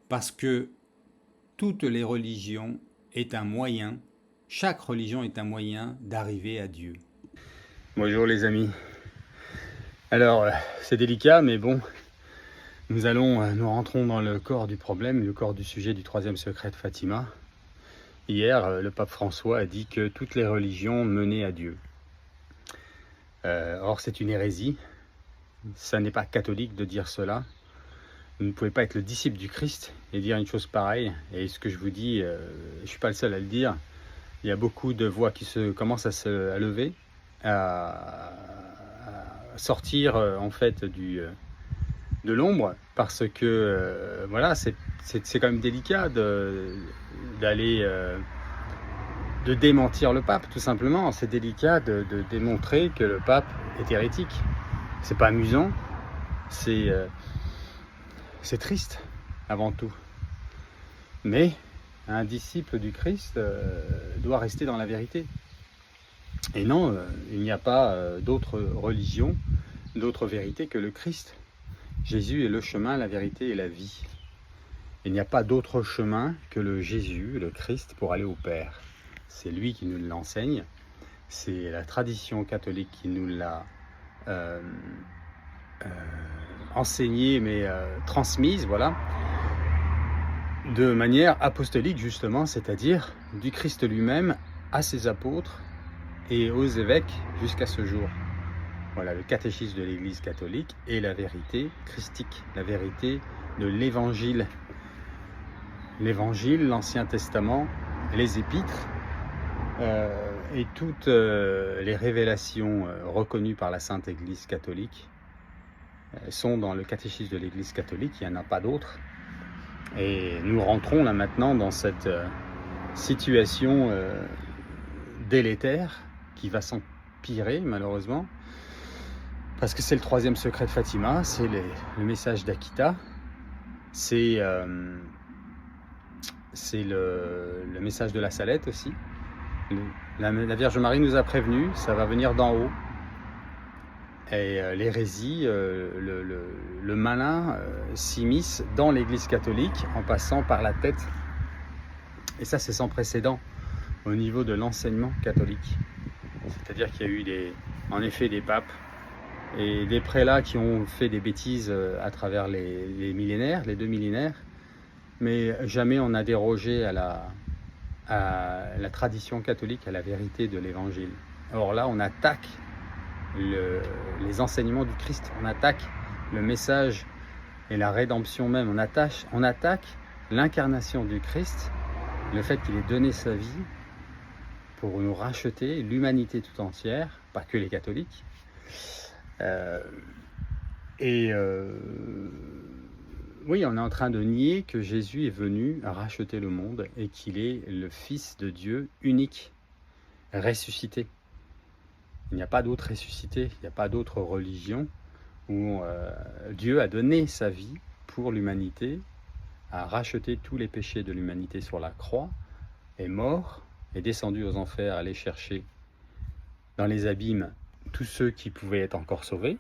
Parce que toutes les religions est un moyen, chaque religion est un moyen d'arriver à Dieu. Bonjour les amis. Alors, c'est délicat, mais bon, nous rentrons dans le corps du problème, le corps du sujet du troisième secret de Fatima. Hier, le pape François a dit que toutes les religions menaient à Dieu. Or, c'est une hérésie. Ça n'est pas catholique de dire cela. Vous ne pouvez pas être le disciple du Christ et dire une chose pareille. Et ce que je vous dis, je ne suis pas le seul à le dire. Il y a beaucoup de voix qui commencent à lever, à sortir en fait de l'ombre, parce que voilà, c'est quand même délicat d'aller de démentir le pape, tout simplement. C'est délicat de démontrer que le pape est hérétique. C'est pas amusant, c'est triste avant tout. Mais un disciple du Christ doit rester dans la vérité. Et non, il n'y a pas d'autre religion, d'autre vérité que le Christ. Jésus est le chemin, la vérité et la vie. Il n'y a pas d'autre chemin que le Jésus, le Christ, pour aller au Père. C'est lui qui nous l'enseigne. C'est la tradition catholique qui nous l'a enseignée, mais transmise, voilà, de manière apostolique justement, c'est-à-dire du Christ lui-même à ses apôtres et aux évêques jusqu'à ce jour. Voilà, le catéchisme de l'Église catholique et la vérité christique, la vérité de l'Évangile. L'Évangile, l'Ancien Testament, les Épîtres et toutes les révélations reconnues par la Sainte Église catholique sont dans le catéchisme de l'Église catholique, il n'y en a pas d'autres. Et nous rentrons là maintenant dans cette situation délétère qui va s'empirer malheureusement. Parce que c'est le troisième secret de Fatima, c'est le message d'Akita, c'est le message de la Salette aussi. La Vierge Marie nous a prévenus, ça va venir d'en haut. Et l'hérésie, le malin s'immisce dans l'Église catholique en passant par la tête. Et ça, c'est sans précédent au niveau de l'enseignement catholique. C'est-à-dire qu'il y a eu en effet des papes et des prélats qui ont fait des bêtises à travers les millénaires, les 2 millénaires, mais jamais on n'a dérogé à la tradition catholique, à la vérité de l'Évangile. Or là, on attaque les enseignements du Christ, on attaque le message et la rédemption même, on attaque l'incarnation du Christ, le fait qu'il ait donné sa vie pour nous racheter, l'humanité tout entière, pas que les catholiques. Oui, on est en train de nier que Jésus est venu racheter le monde et qu'il est le Fils de Dieu unique, ressuscité. Il n'y a pas d'autre ressuscité, il n'y a pas d'autre religion où Dieu a donné sa vie pour l'humanité, a racheté tous les péchés de l'humanité sur la croix, est mort, est descendu aux enfers, aller chercher dans les abîmes tous ceux qui pouvaient être encore sauvés,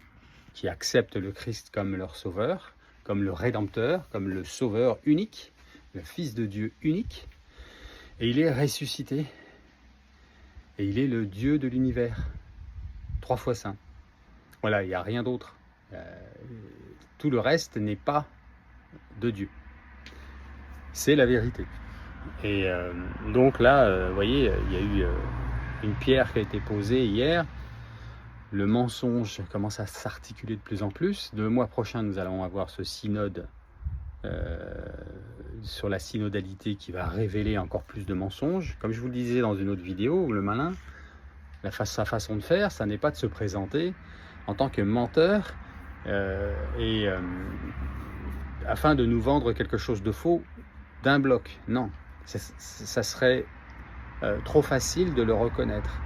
qui acceptent le Christ comme leur sauveur, comme le Rédempteur, comme le Sauveur unique, le Fils de Dieu unique, et il est ressuscité, et il est le Dieu de l'univers, 3 fois saint. Voilà, il n'y a rien d'autre. Tout le reste n'est pas de Dieu. C'est la vérité. Et donc là, vous voyez, il y a eu une pierre qui a été posée hier. Le mensonge commence à s'articuler de plus en plus. Le mois prochain, nous allons avoir ce synode sur la synodalité qui va révéler encore plus de mensonges. Comme je vous le disais dans une autre vidéo, le malin, sa façon de faire, ça n'est pas de se présenter en tant que menteur afin de nous vendre quelque chose de faux d'un bloc. Non, ça serait trop facile de le reconnaître.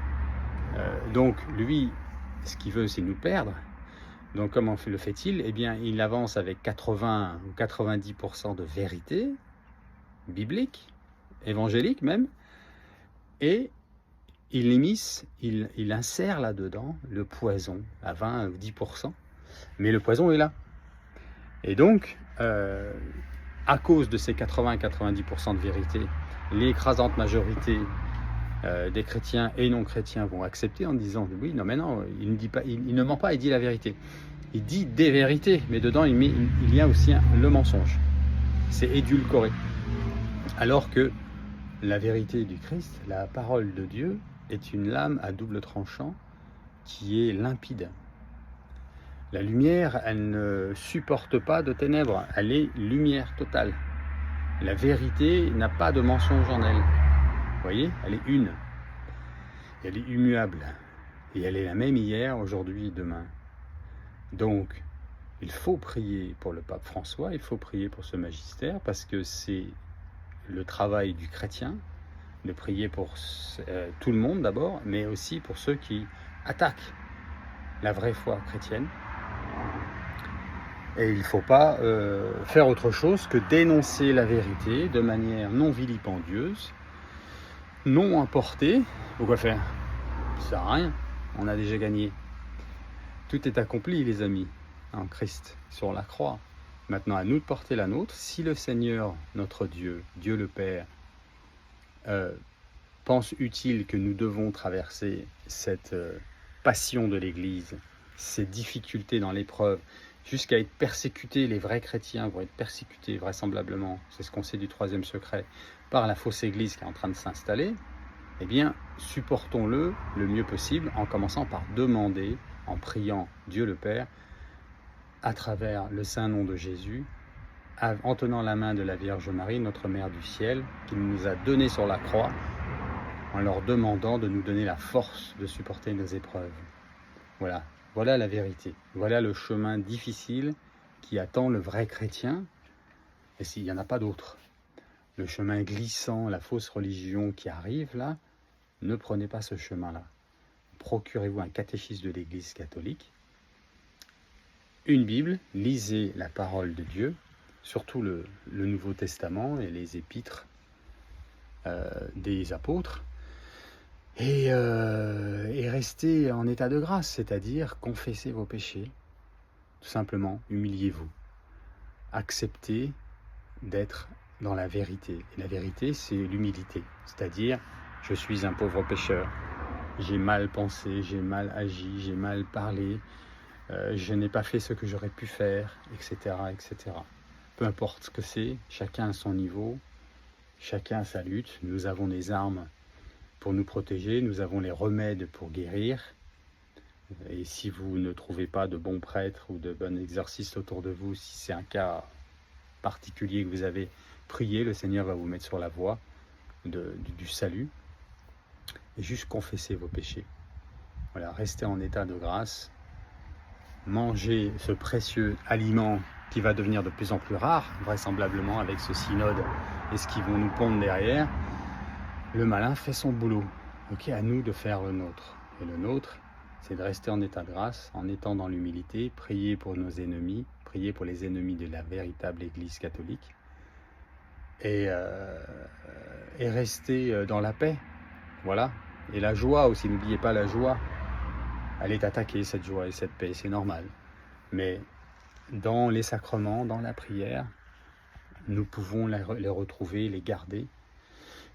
Donc lui, ce qu'il veut, c'est nous perdre. Donc comment le fait-il? Eh bien, il avance avec 80 ou 90% de vérité biblique, évangélique même, et il insère là-dedans le poison à 20 ou 10%, mais le poison est là. Et donc, à cause de ces 80-90% de vérité, l'écrasante majorité des chrétiens et non chrétiens vont accepter en disant oui, non mais non, il ne dit pas, il ne ment pas, il dit la vérité. Il dit des vérités, mais dedans il y a aussi le mensonge. C'est édulcoré. Alors que la vérité du Christ, la parole de Dieu, est une lame à double tranchant qui est limpide. La lumière, elle ne supporte pas de ténèbres, elle est lumière totale. La vérité n'a pas de mensonge en elle. Vous voyez, elle est une. Elle est immuable. Et elle est la même hier, aujourd'hui et demain. Donc, il faut prier pour le pape François, il faut prier pour ce magistère, parce que c'est le travail du chrétien de prier pour tout le monde d'abord, mais aussi pour ceux qui attaquent la vraie foi chrétienne. Et il ne faut pas faire autre chose que dénoncer la vérité de manière non vilipendieuse, non importée. Pourquoi faire? Ça sert à rien, on a déjà gagné. Tout est accompli, les amis, en Christ, sur la croix. Maintenant, à nous de porter la nôtre. Si le Seigneur, notre Dieu, Dieu le Père, pense utile que nous devons traverser cette passion de l'Église, ces difficultés dans l'épreuve, jusqu'à être persécutés, les vrais chrétiens vont être persécutés vraisemblablement, c'est ce qu'on sait du troisième secret, par la fausse Église qui est en train de s'installer, eh bien, supportons-le le mieux possible en commençant par demander, en priant Dieu le Père, à travers le saint nom de Jésus, en tenant la main de la Vierge Marie, notre Mère du ciel, qu'il nous a donné sur la croix, en leur demandant de nous donner la force de supporter nos épreuves. Voilà, voilà la vérité. Voilà le chemin difficile qui attend le vrai chrétien, et s'il n'y en a pas d'autre. Le chemin glissant, la fausse religion qui arrive là, ne prenez pas ce chemin-là. Procurez-vous un catéchisme de l'Église catholique, une Bible, lisez la parole de Dieu, surtout le Nouveau Testament et les épîtres des apôtres, et restez en état de grâce, c'est-à-dire confessez vos péchés, tout simplement, humiliez-vous, acceptez d'être dans la vérité. Et la vérité, c'est l'humilité, c'est-à-dire je suis un pauvre pécheur, j'ai mal pensé, j'ai mal agi, j'ai mal parlé, je n'ai pas fait ce que j'aurais pu faire, etc., etc. Peu importe ce que c'est, chacun à son niveau, chacun a sa lutte, nous avons des armes pour nous protéger, nous avons les remèdes pour guérir, et si vous ne trouvez pas de bons prêtres ou de bons exorcistes autour de vous, si c'est un cas particulier que vous avez prié, le Seigneur va vous mettre sur la voie du salut, et juste confessez vos péchés. Voilà, restez en état de grâce, mangez ce précieux aliment qui va devenir de plus en plus rare, vraisemblablement avec ce synode et ce qu'ils vont nous pondre derrière. Le malin fait son boulot, ok, à nous de faire le nôtre. Et le nôtre, c'est de rester en état de grâce, en étant dans l'humilité, prier pour nos ennemis, prier pour les ennemis de la véritable Église catholique, et rester dans la paix, voilà. Et la joie aussi, n'oubliez pas la joie, elle est attaquée, cette joie et cette paix, c'est normal. Mais dans les sacrements, dans la prière, nous pouvons les retrouver, les garder,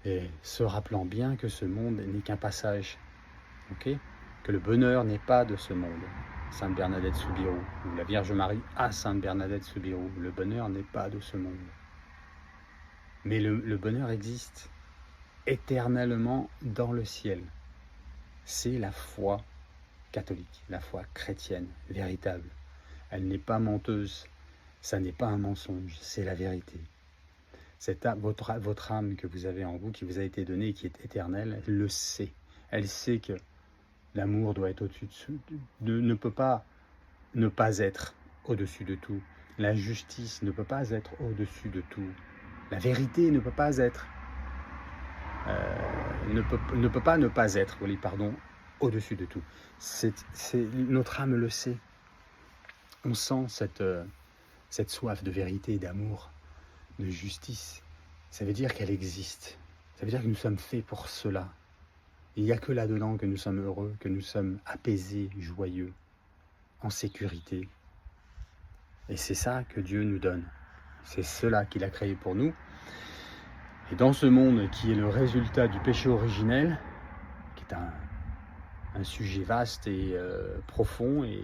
et se rappelant bien que ce monde n'est qu'un passage, ok, que le bonheur n'est pas de ce monde. Sainte Bernadette Soubirous, ou la Vierge Marie à Sainte Bernadette Soubirous, le bonheur n'est pas de ce monde. Mais le bonheur existe éternellement dans le ciel. C'est la foi catholique, la foi chrétienne, véritable. Elle n'est pas menteuse, ça n'est pas un mensonge, c'est la vérité. Votre âme que vous avez en vous, qui vous a été donnée, qui est éternelle, elle le sait. Elle sait que l'amour doit être au-dessus ne peut pas ne pas être au-dessus de tout. La justice ne peut pas être au-dessus de tout. La vérité ne peut pas être ne peut pas ne pas être, oui, pardon, au-dessus de tout. Notre âme le sait. On sent cette soif de vérité, d'amour, de justice. Ça veut dire qu'elle existe. Ça veut dire que nous sommes faits pour cela. Il n'y a que là-dedans que nous sommes heureux, que nous sommes apaisés, joyeux, en sécurité. Et c'est ça que Dieu nous donne. C'est cela qu'il a créé pour nous. Et dans ce monde qui est le résultat du péché originel, qui est un sujet vaste et profond et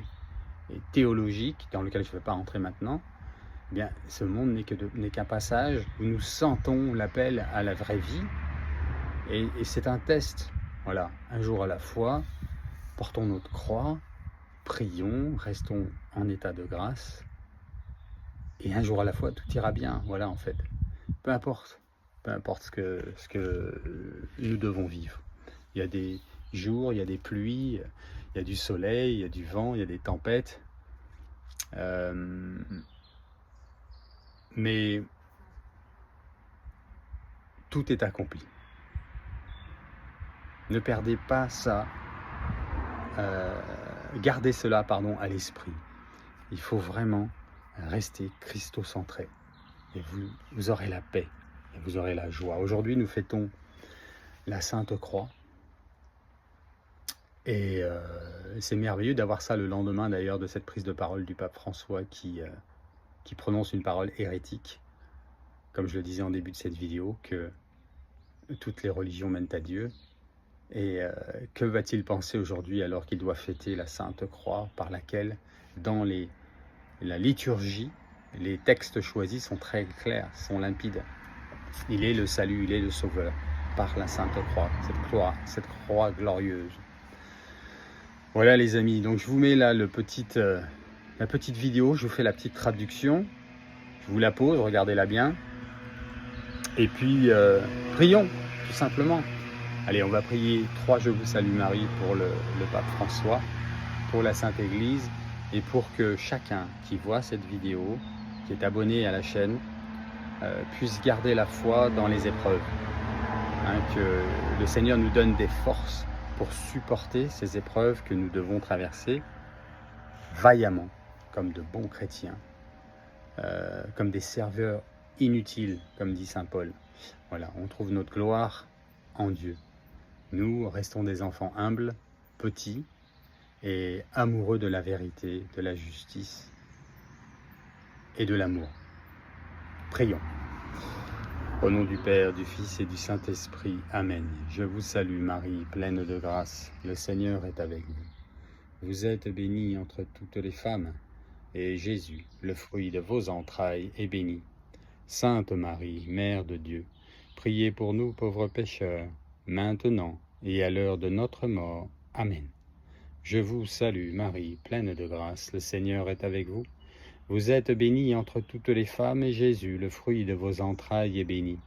théologique, dans lequel je ne vais pas entrer maintenant, eh bien, ce monde n'est qu'un passage où nous sentons l'appel à la vraie vie. Et c'est un test. Voilà, un jour à la fois, portons notre croix, prions, restons en état de grâce. Et un jour à la fois, tout ira bien. Voilà, en fait. Peu importe ce que nous devons vivre. Il y a des jours, il y a des pluies, il y a du soleil, il y a du vent, il y a des tempêtes. Mais tout est accompli. Ne perdez pas ça, gardez cela, à l'esprit. Il faut vraiment rester christocentré et vous aurez la paix et vous aurez la joie. Aujourd'hui, nous fêtons la Sainte Croix et c'est merveilleux d'avoir ça le lendemain d'ailleurs de cette prise de parole du pape François qui prononce une parole hérétique, comme je le disais en début de cette vidéo, que toutes les religions mènent à Dieu. Et que va-t-il penser aujourd'hui alors qu'il doit fêter la Sainte Croix par laquelle, dans la liturgie, les textes choisis sont très clairs, sont limpides. Il est le salut, il est le sauveur par la Sainte Croix, cette croix glorieuse. Voilà les amis, donc je vous mets là la petite vidéo, je vous fais la petite traduction, je vous la pose, regardez-la bien. Et puis prions, tout simplement. Allez, on va prier 3 Je vous salue Marie pour le pape François, pour la Sainte Église et pour que chacun qui voit cette vidéo, qui est abonné à la chaîne, puisse garder la foi dans les épreuves. Que le Seigneur nous donne des forces pour supporter ces épreuves que nous devons traverser vaillamment, comme de bons chrétiens, comme des serveurs inutiles, comme dit saint Paul. Voilà, on trouve notre gloire en Dieu. Nous restons des enfants humbles, petits et amoureux de la vérité, de la justice et de l'amour. Prions. Au nom du Père, du Fils et du Saint-Esprit. Amen. Je vous salue Marie, pleine de grâce. Le Seigneur est avec vous. Vous êtes bénie entre toutes les femmes, et Jésus, le fruit de vos entrailles, est béni. Sainte Marie, Mère de Dieu, priez pour nous pauvres pécheurs, maintenant et à l'heure de notre mort. Amen. Je vous salue Marie, pleine de grâce, le Seigneur est avec vous. Vous êtes bénie entre toutes les femmes, et Jésus, le fruit de vos entrailles, est béni.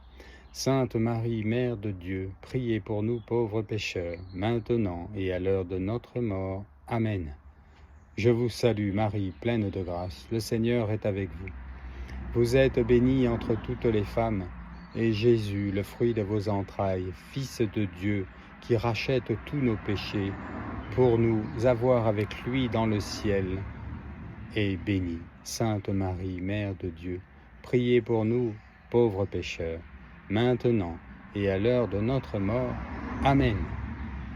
Sainte Marie, Mère de Dieu, priez pour nous pauvres pécheurs, maintenant et à l'heure de notre mort. Amen. Je vous salue Marie, pleine de grâce, le Seigneur est avec vous. Vous êtes bénie entre toutes les femmes, et Jésus, le fruit de vos entrailles, Fils de Dieu, qui rachète tous nos péchés, pour nous avoir avec lui dans le ciel, est béni. Sainte Marie, Mère de Dieu, priez pour nous, pauvres pécheurs, maintenant et à l'heure de notre mort. Amen.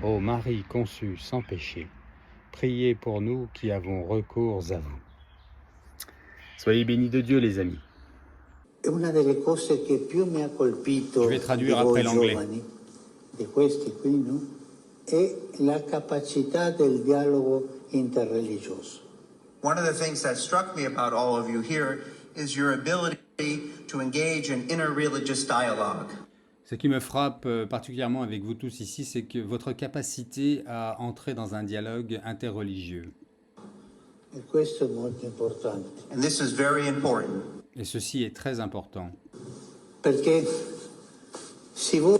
Ô Marie conçue sans péché, priez pour nous qui avons recours à vous. Soyez bénis de Dieu, les amis. Je vais traduire après l'anglais. Di questi qui, no? È la capacità del dialogo interreligioso. One of the things that struck me about all of you here is your ability to engage in interreligious dialogue. Ce qui me frappe particulièrement avec vous tous ici, c'est que votre capacité à entrer dans un dialogue interreligieux. E questo è molto importante. And this is very important. Et ceci est très important. Perché se voi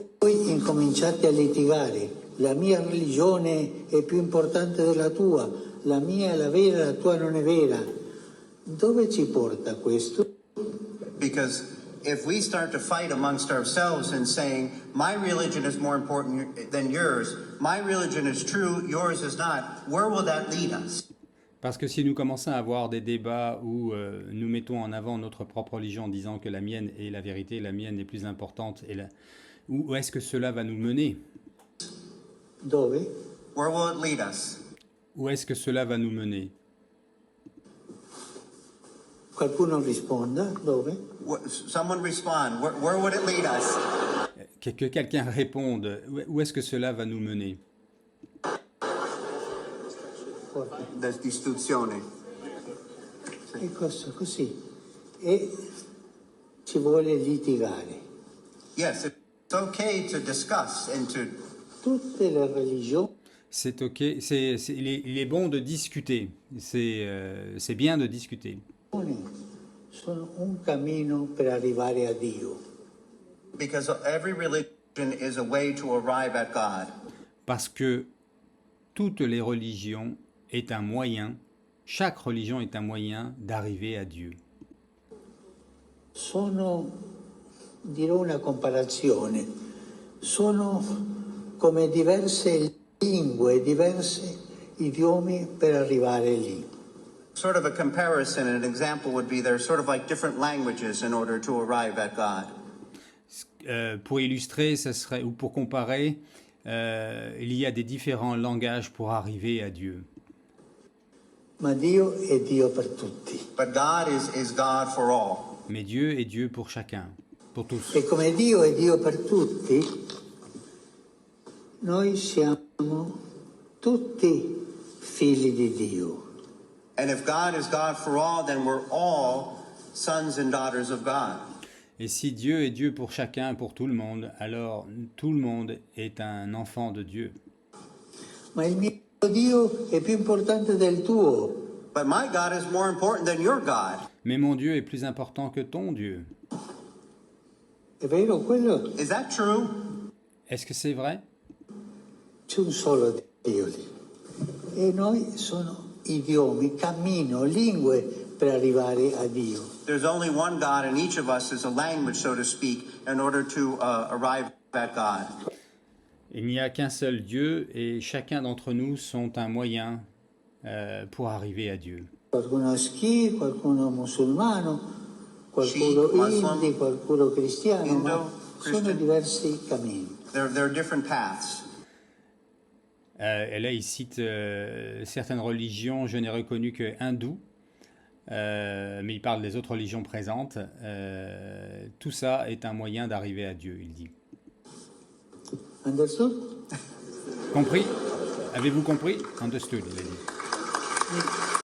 incominciate a litigare, la mia religione è più importante della tua, la mia è la vera, la tua non è vera, dove ci porta questo? Because if we start to fight amongst ourselves and saying, my religion is more important than yours, my religion is true, yours is not, where will that lead us? Parce que si nous commençons à avoir des débats où nous mettons en avant notre propre religion en disant que la mienne est la vérité, la mienne est plus importante, où est-ce que cela va nous mener? Dove? Where will it lead us? Où est-ce que cela va nous mener? Qualcuno risponda, dove? Someone respond. Where would it lead us? Que quelqu'un réponde, où est-ce que cela va nous mener? La distruzione. E così. E ci vuole litigare. Yes, it's okay to discuss and to. Tutte le religioni C'est ok, il est bon de discuter, c'est bien de discuter. sono un cammino per arrivare a Dio. Because every religion is a way to arrive at God. Parce que toutes les religions est un moyen, chaque religion est un moyen d'arriver à Dieu. Sono, dirò una comparazione, sono come diverse lingue, diversi idiomi per arrivare lì. Sort of a comparison, an example would be they're sort of like different languages in order to arrive at God. Pour illustrer, ça serait, ou pour comparer, il y a des différents langages pour arriver à Dieu. Ma Dio è Dio per tutti. But God is God for all. Mais Dieu est Dieu pour chacun, pour tous. E come Dio è Dio per tutti, noi siamo tutti figli di Dio. And if God is God for all, then we're all sons and daughters of God. Et si Dieu est Dieu pour chacun, pour tout le monde, alors tout le monde est un enfant de Dieu. Ma il mio Dio è più importante del tuo. But my God is more important than your God. Mais mon Dieu est plus important que ton Dieu. È vero quello? Is that true? Est-ce que c'est vrai? C'è un solo Dio lì. E noi sono idiomi, cammino, lingue per arrivare a Dio. There's only one God, and each of us is a language, so to speak, in order to arrive at God. Il n'y a qu'un seul Dieu et chacun d'entre nous sont un moyen pour arriver à Dieu. Qualcuno schi, qualcuno musulmano, qualcuno Sikh, Muslim, hindi, qualcuno cristiano, Indo, ma sono Christian. diversi cammini. There are different paths. Et là, il cite certaines religions, je n'ai reconnu que hindou, mais il parle des autres religions présentes. Tout ça est un moyen d'arriver à Dieu, il dit. Understood? Compris? Avez-vous compris? Understood, il a dit.